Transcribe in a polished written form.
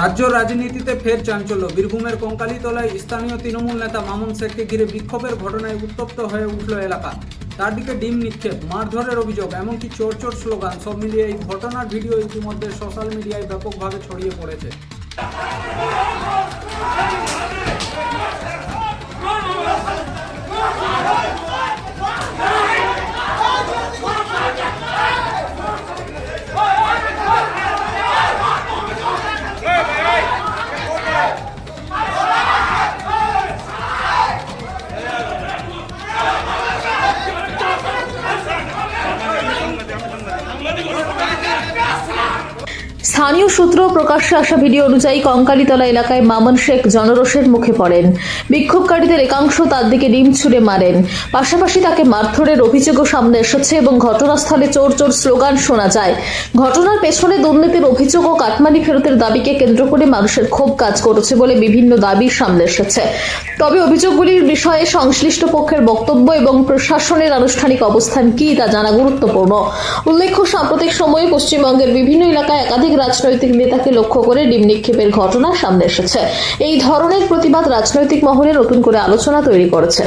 রাজ্য রাজনীতিতে ফের চাঞ্চল্য। বীরভূমের কঙ্কালীতলায় স্থানীয় তৃণমূল নেতা মামুন শেখকে ঘিরে বিক্ষোভের ঘটনায় উত্তপ্ত হয়ে উঠল এলাকা। তার দিকে ডিম নিক্ষেপ, মারধরের অভিযোগ, এমনকি চোর চোর স্লোগান। সব মিলিয়ে এই ঘটনার ভিডিও ইতিমধ্যে সোশ্যাল মিডিয়ায় ব্যাপকভাবে ছড়িয়ে পড়েছে। স্থানীয় সূত্র প্রকাশ্যে আসা ভিডিও অনুযায়ী কঙ্কালীতলা এলাকায় মামুন শেখ জনরোষের মুখে পড়েন। বিক্ষোভকারীদের একাংশ তার দিকে ডিম ছুড়ে মারেন। পাশাপাশি তাকে মারধরের অভিযোগও সামনে এসেছে এবং ঘটনাস্থলে চোর চোর স্লোগান শোনা যায়। ঘটনার পেছনে দুর্নীতির অভিযোগ ও কাটমানি ফেরতের দাবিকে কেন্দ্র করে মানুষের ক্ষোভ কাজ করেছে বলে বিভিন্ন দাবি সামনে এসেছে। তবে অভিযোগগুলির বিষয়ে সংশ্লিষ্ট পক্ষের বক্তব্য এবং প্রশাসনের আনুষ্ঠানিক অবস্থান কি তা জানা গুরুত্বপূর্ণ। উল্লেখ্য, সাম্প্রতিক সময়ে পশ্চিমবঙ্গের বিভিন্ন এলাকায় একাধিক রাজনৈতিক নেতাকে লক্ষ্য করে ডিম নিক্ষেপের ঘটনা সামনে এসেছে। এই ধরনের প্রতিবাদ রাজনৈতিক মহলে নতুন করে আলোচনা তৈরি করেছে।